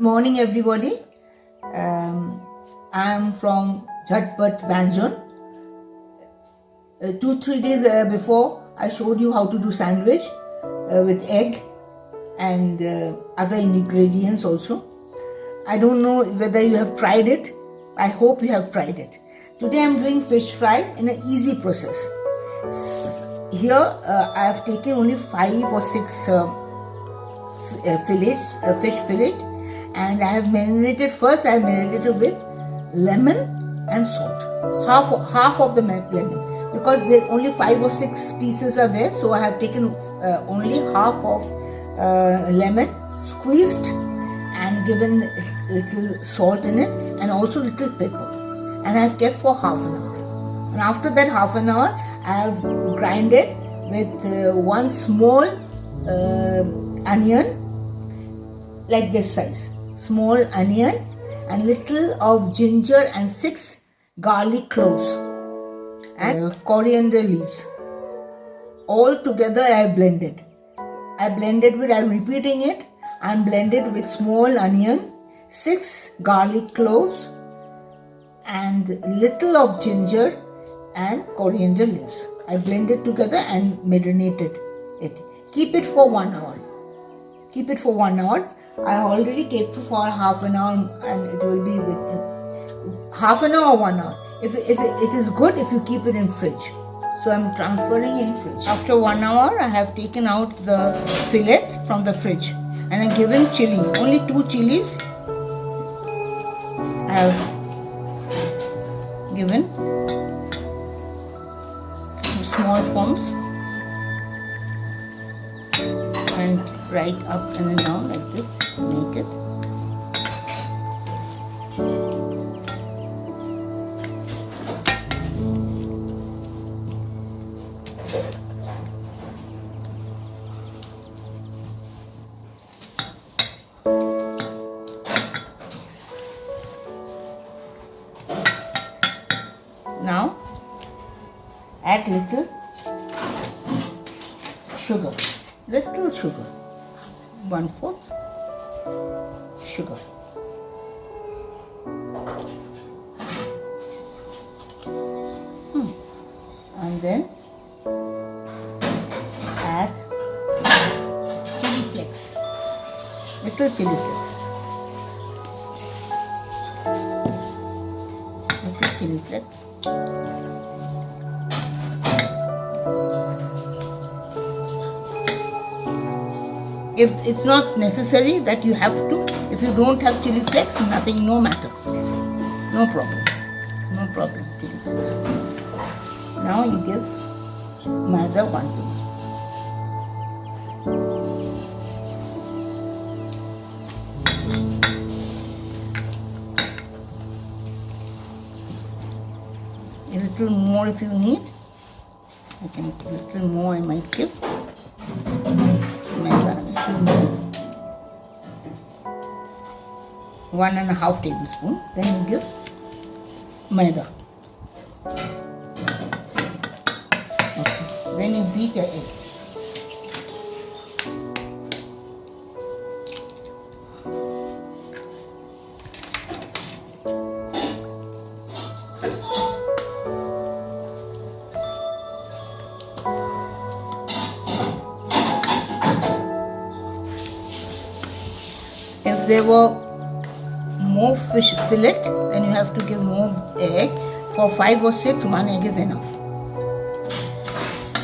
Morning everybody. I am from Jhatpat Banjan. 2-3 days before I showed you how to do sandwich with egg and other ingredients also. I don't know whether you have tried it. I hope you have tried it. Today I am doing fish fry in an easy process. Here I have taken only 5 or 6 fish fillet, and I have marinated. First I have marinated with lemon and salt, half of the lemon, because there only 5 or 6 pieces are there, so I have taken only half of lemon, squeezed and given little salt in it and also little pepper, and I have kept for half an hour. And after that half an hour I have grinded with one small onion, like this size, small onion, and little of ginger and 6 garlic cloves and coriander leaves. All together I have blended. I'm repeating it, I'm blended with small onion, 6 garlic cloves and little of ginger and coriander leaves. I blended together and marinated it. Keep it for 1 hour. Keep it for 1 hour. I already kept it for half an hour, and it will be with half an hour or 1 hour. If it is good if you keep it in fridge. So I'm transferring in fridge. After 1 hour, I have taken out the fillet from the fridge and I'm given chili. Only 2 chilies I have given. Small forms and right up and down like this. Make it. Now add little sugar, 1/4 sugar. And then add chili flakes, little chili flakes, little chili flakes. If it's not necessary that you have to, if you don't have chili flakes, nothing, no matter, no problem, chili flakes. Now you give maida 1 teaspoon. A little more if you need. I can a little more I might give. Maida, a little more. 1.5 tablespoons. Then you give maida. Okay. Then you beat your egg. If there were more fish fillet, then you have to give more egg. For 5 or 6, 1 egg is enough.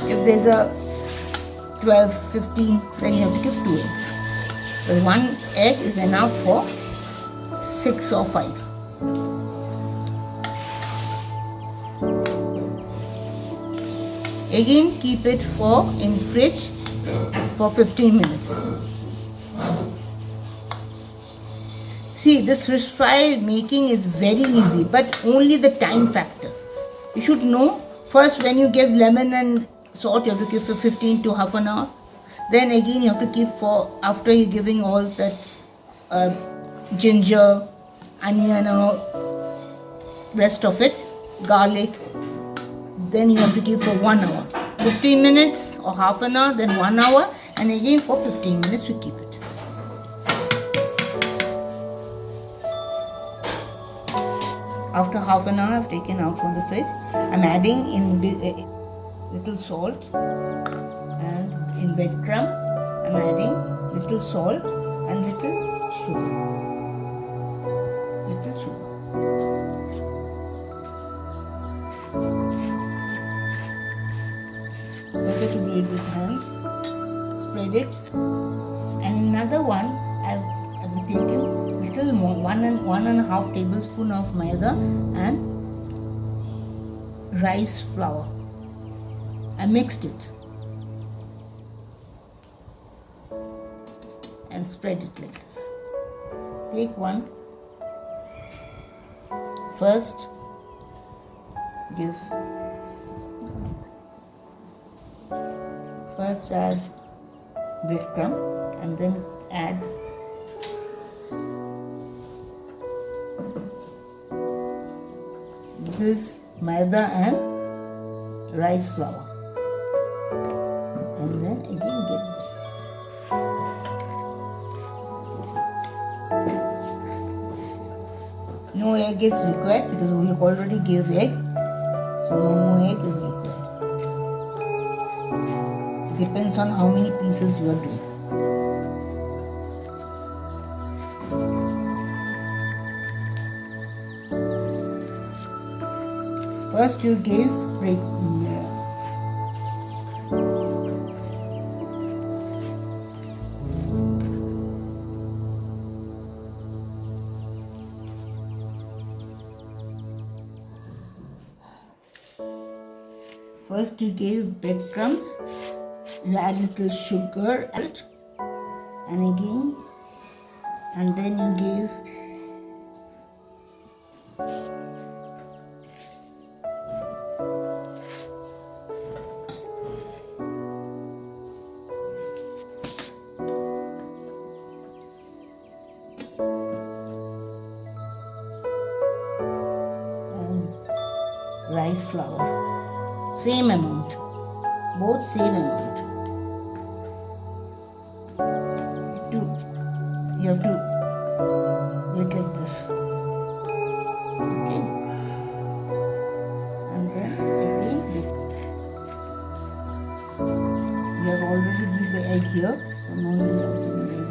If there's a 12, 15, then you have to give 2 eggs. But 1 egg is enough for 6 or 5. Again, keep it in fridge for 15 minutes. See, this fish fry making is very easy, but only the time factor. You should know, first when you give lemon and salt, you have to keep for 15 to half an hour. Then again you have to keep for, after you're giving all that ginger, onion and all, rest of it, garlic, then you have to keep for 1 hour. 15 minutes or half an hour, then 1 hour, and again for 15 minutes you keep it. After half an hour, I've taken out from the fridge. I'm adding in little salt, and in breadcrumb, I'm adding little salt and little sugar. Little sugar. Better to do it with hands. Spread it. And another one, I've taken little more, one and a half tablespoon of maida and rice flour. I mixed it and spread it like this. Take one. First, add breadcrumb and then add this is maida and rice flour, and then again get no egg is required because we already gave egg, so no more egg is required. Depends on how many pieces you are doing. First you gave breadcrumbs, you add little sugar and again, and then you gave rice flour, same amount, both same amount. You have to do it like this, okay? And then again this. We have already used the egg here, so no need of doing the egg.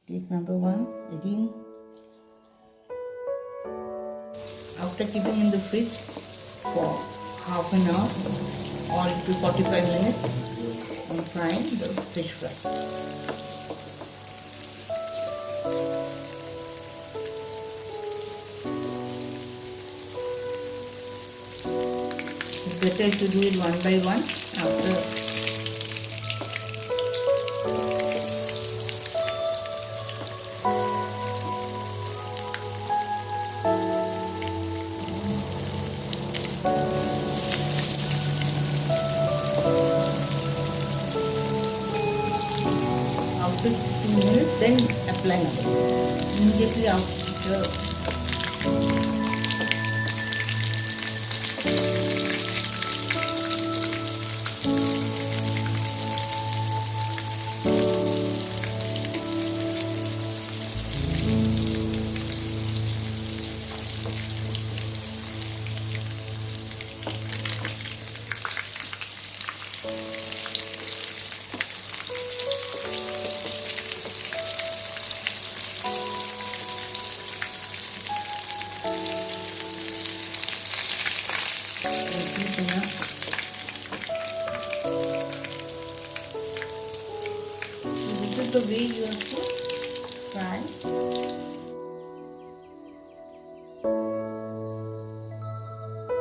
Take another one again. After keeping in the fridge for half an hour or to 45 minutes, I'm frying the fish fry. It's better to do it one by one after. After 15 minutes, then apply another. Immediately after. This is the way you have to fry.